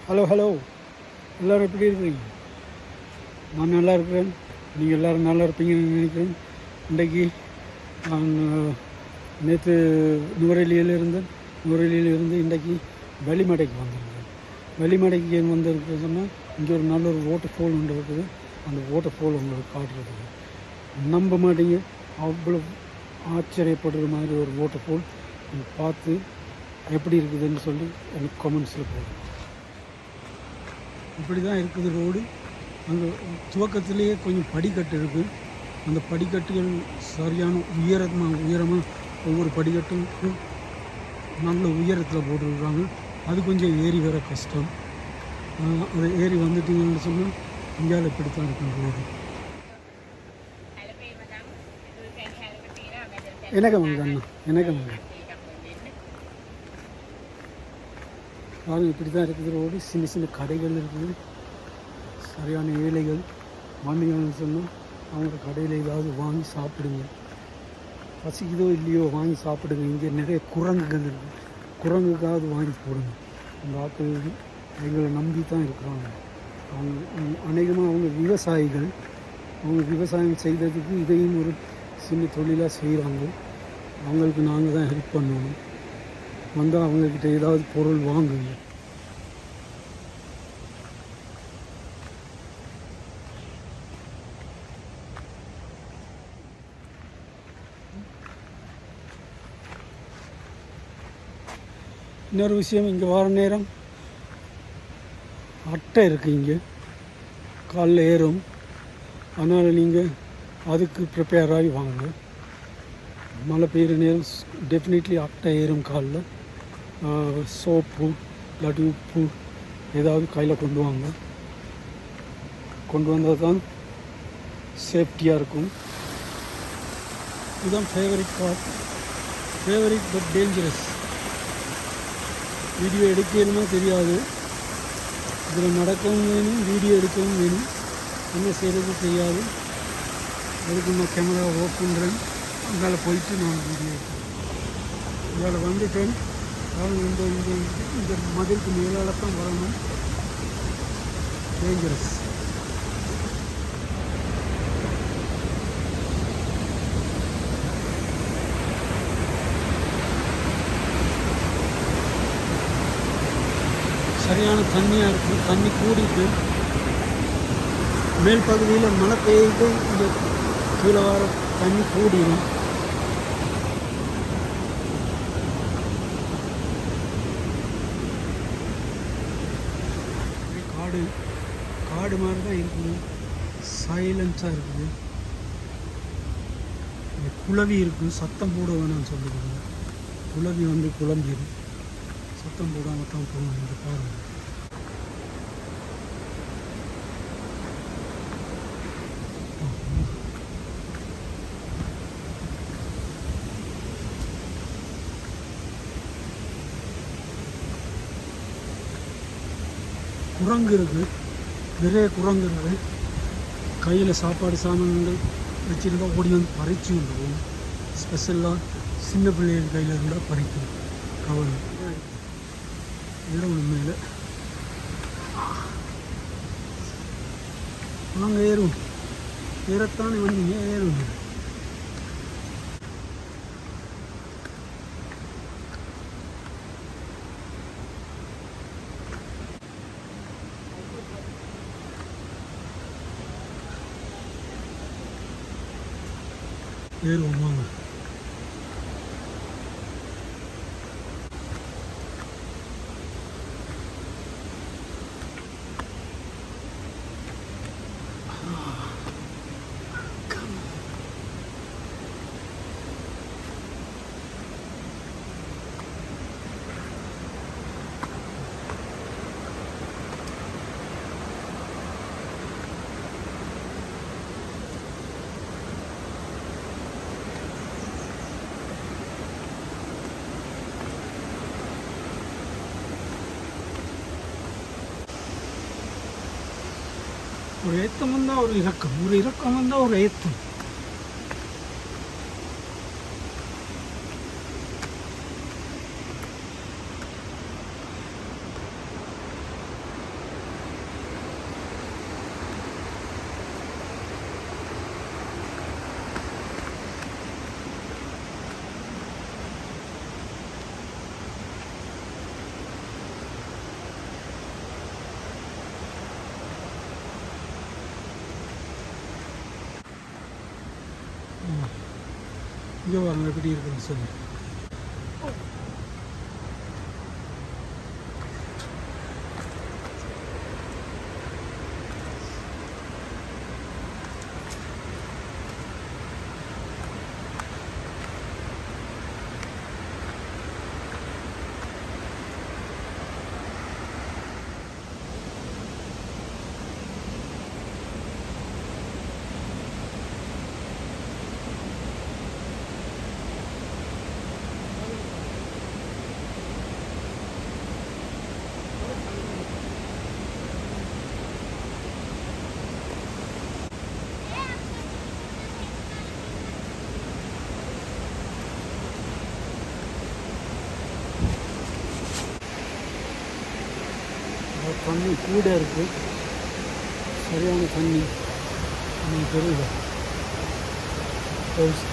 Hello hello, எல்லோரும் எப்படி இருக்கிறீங்க? நான் நல்லா இருக்கிறேன். நீங்கள் எல்லோரும் நல்லா இருப்பீங்கன்னு நினைக்கிறேன். இன்றைக்கி நான் நேற்று நுவரெலியிலிருந்து இன்றைக்கி வெளிமடைக்கு வந்திருக்கேன். வெளிமடைக்கு ஏன் வந்திருக்கு சொன்னால், இங்கே ஒரு நல்ல ஒரு வாட்டர் ஃபால் ஒன்று இருக்குது. அந்த வாட்டர் ஃபால் உங்களுக்கு காட்டுறதுக்கு நம்ப மாட்டீங்க, அவ்வளோ ஆச்சரியப்படுற மாதிரி ஒரு வாட்டர் ஃபால். பார்த்து எப்படி இருக்குதுன்னு சொல்லி எனக்கு கமெண்ட்ஸில் போடுங்க. இப்படி தான் இருக்குது ரோடு. அங்கே துவக்கத்திலேயே கொஞ்சம் படிக்கட்டு இருக்குது. அந்த படிக்கட்டுகள் சரியான உயரமாக ஒவ்வொரு படிக்கட்டுக்கும் நல்ல உயரத்தில் போட்டுருக்குறாங்க. அது கொஞ்சம் ஏறி வர கஷ்டம். அது ஏறி வந்துட்டீங்கன்னு சொன்னால் இந்தியாவில் இப்படித்தான் இருக்கும் ரோடு. எனக்கம் அண்ணா, எனக்கம் பாருங்கள், இப்படி தான் இருக்குது ரோடு. சின்ன சின்ன கடைகள் இருக்குது. சரியான ஏழைகள் வந்தீங்கன்னு சொன்னால் அவங்க கடையில் ஏதாவது வாங்கி சாப்பிடுங்க. பசிக்குதோ இல்லையோ வாங்கி சாப்பிடுங்க. இங்கே நிறைய குரங்குகள் இருக்குது. குரங்குக்காவது வாங்கி போடுங்க. அந்த ஆட்கள் எங்களை நம்பி தான் இருக்கிறாங்க. அவங்க அநேகமாக அவங்க விவசாயிகள். அவங்க விவசாயம் செய்ததுக்கு இதையும் ஒரு சின்ன தொழிலாக செய்கிறாங்க. அவங்களுக்கு நாங்கள் தான் ஹெல்ப் பண்ணணும். வந்தால் அவங்கக்கிட்ட ஏதாவது பொருள் வாங்குங்க. இன்னொரு விஷயம், இங்கே வர நேரம் அட்டை இருக்குது. இங்கே காலில் ஏறும். அதனால் நீங்கள் அதுக்கு ப்ரிப்பேர் ஆகி வாங்க. மழை பெய்கிற நேரம் டெஃபினெட்லி அட்டை ஏறும் காலில். சோப்பு இல்லாட்டி உப்பு ஏதாவது கையில் கொண்டு வாங்க. கொண்டு வந்தால் தான் சேஃப்டியாக இருக்கும். இதுதான் favourite part. Favourite but dangerous. Video எடுக்கணுமா தெரியாது. இதில் நடக்கவும் வேணும், வீடியோ எடுக்கவும் வேணும். என்ன செய்கிறது தெரியாது. அதுக்கு நான் கேமரா ஆஃப் பண்ணுறேன். அங்கால போயிட்டு நான் வீடியோ எடுக்கிறேன். இதில் வந்துட்டேன். இந்த இந்த இந்த மதிலுக்கு மேலால் தான் வரணும். டேஞ்சரஸ். சரியான தண்ணியாக இருக்குது. தண்ணி கூடிட்டு மேல் பகுதியில் மழை பெய்து இந்த கீழே வர தண்ணி கூடிடும். காடு மாதிரி தான் இருக்குது. சைலன்ஸாக இருக்குது. குளவி இருக்குது. சத்தம் போட வேணாம்னு சொல்லிடுங்க. குளவி வந்து குழம்பிடும். சத்தம் போடாமல் தான் போகணும். இந்த பாருங்கள். குரங்கு இருக்குது. நிறைய குரங்கு இருக்குது. கையில் சாப்பாடு சாமான்கள் வச்சுருந்தா ஓடி வந்து பறிச்சு வந்துடுவோம். ஸ்பெஷலாக சின்ன பிள்ளைகள் கையில் இருந்தால் பறிக்கும். கவலை வேறு ஒன்றுமே இல்லை. நாங்கள் ஏறுவோம். ஏறத்தானே வந்தீங்க, ஏறுவோம். ஏறுவோம் வாங்க. ஒரு ஏத்தம் வந்தால் ஒரு இறக்கம், ஒரு இறக்கம் வந்தால் ஒரு ஏத்தம். இங்கே வாங்க எப்படி இருக்குன்னு சொல்லி. தண்ணி கூட இருக்குது, சரியான தண்ணி. எனக்கு தெரியுது,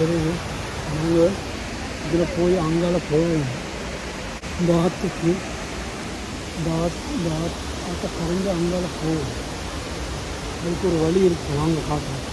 தெரியுது. நாங்கள் இதில் போய் அங்கால போவோம். இந்த ஆற்றுக்கு இந்த ஆற்றை கரைஞ்சி அங்கால போவோம். அதுக்கு ஒரு வழி இருக்குது, வாங்க பார்க்கலாம்.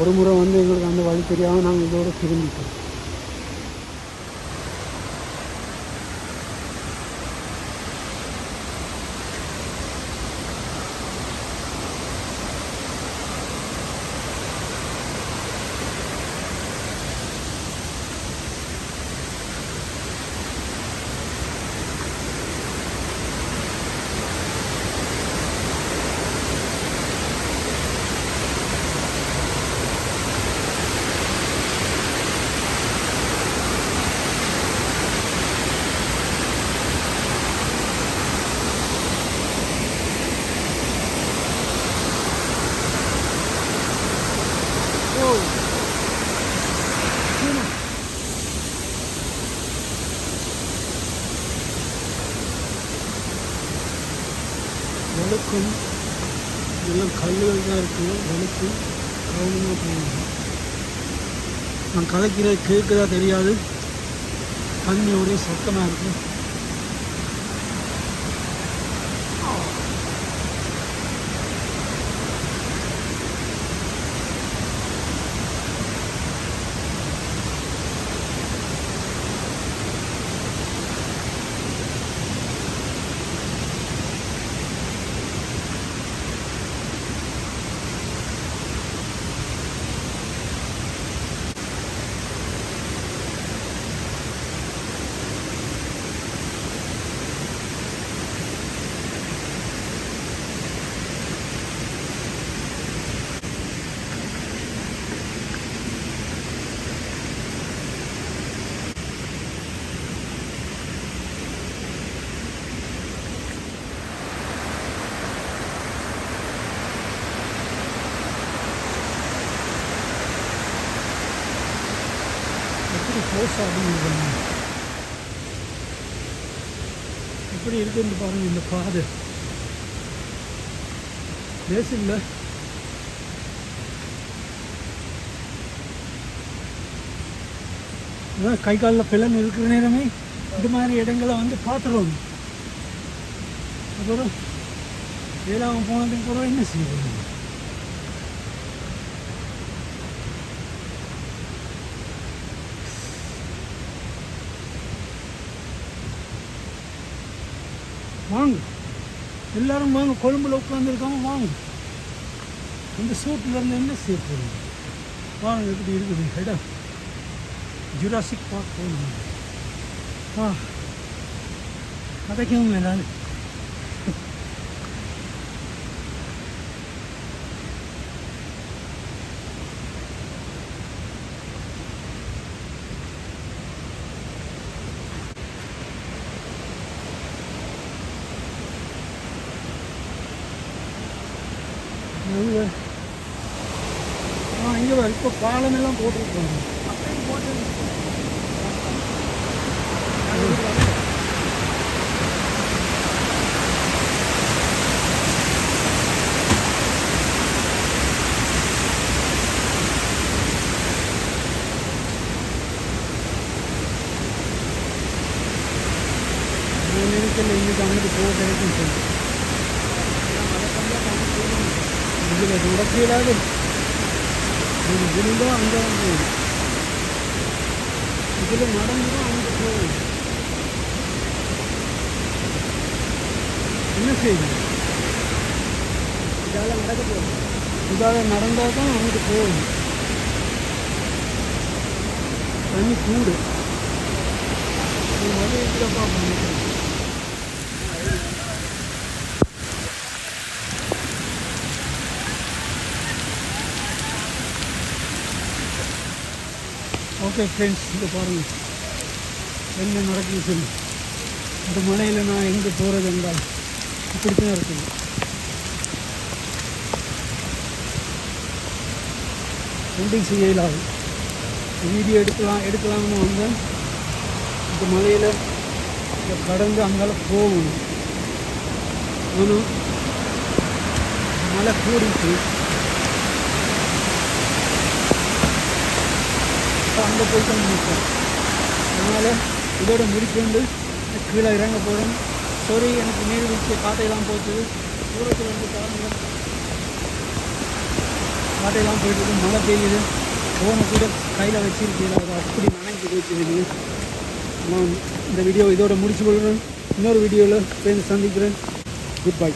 ஒரு முறை வந்து எங்களுக்கு அந்த வழி தெரியாமல் நாங்கள் இதோடு திரும்பிட்டோம். வெளுக்கும் எல்லாம் கல்லுகள் தான் இருக்குது. வெளுக்கு கவனமாக போகணும். நான் கதைக்கிறது கேட்குறதா தெரியாது, தண்ணி ஒரே சத்தமாக இருக்குது. எப்படி இருக்குன்னு பாருங்க. இந்த பாதை லேசு இல்லை. கை காலில் பிளன் இருக்கிற நேரமே இந்த மாதிரி இடங்களை வந்து பார்த்துருவோம். அப்புறம் ஏழாவும் போனதுக்கு அப்புறம் என்ன செய்யணும்? வாங்க எல்லாரும் வாங்க, கொழும்புல உட்காந்துருக்காம வாங்க. இந்த சூட்டில் இருந்து என்ன செய்ய போகிறீங்க? வாங்க, எப்படி இருக்குது இடம். ஜுராசிக் பார்க் போகணும். கதைக்கவும் வேணாலும் இங்கே வர இப்போ பாலமெல்லாம் போட்டுருக்காங்க. நினைக்கல இன்னைக்கு அங்கிட்டு போக கிடைக்கும் சொல்லி இதில் நடக்கிறாது. இது விழுந்தா அங்கே வந்து இதில் நடந்து தான் அங்கே போகணும். என்ன செய்யணும்? இதால் நடக்க போகணும். இதால் நடந்தால் தான் அங்கிட்டு போகணும். தண்ணி கூடு மழை இருக்கிறப்பா பண்ணிக்கிறேன். ஓகே ஃப்ரெண்ட்ஸ், இங்கே பாருங்கள் என்ன நடக்குது சொல்லி. இந்த மலையில் நான் எங்கே போகிறது என்றால் இப்படி தான் இருக்குது. ஒன்றும் செய்யலாது. வீடியோ எடுக்கலாம்னு வந்தேன். இந்த மலையில் இதை கடந்து அங்கால போகணும். ஆனால் மழை கூடிட்டு அங்கே போயிட்டு முடிப்பேன். அதனால் இதோட முடிக்கொண்டு கீழே இறங்க போகிறேன். சாரி, எனக்கு நீர் வீழ்ச்சி காட்டையெல்லாம் போச்சு. தூரத்தில் வந்து பாருங்கள், காட்டையெல்லாம் போயிட்டு மழை பெய்யுது. ஃபோனை கூட கையில் வச்சிருக்கீங்க, அது அப்படி நனைஞ்சு போயிட்டு. நான் இந்த வீடியோ இதோட முடிச்சு கொள்கிறேன். இன்னொரு வீடியோவில் சேர்ந்து சந்திக்கிறேன். Good bye.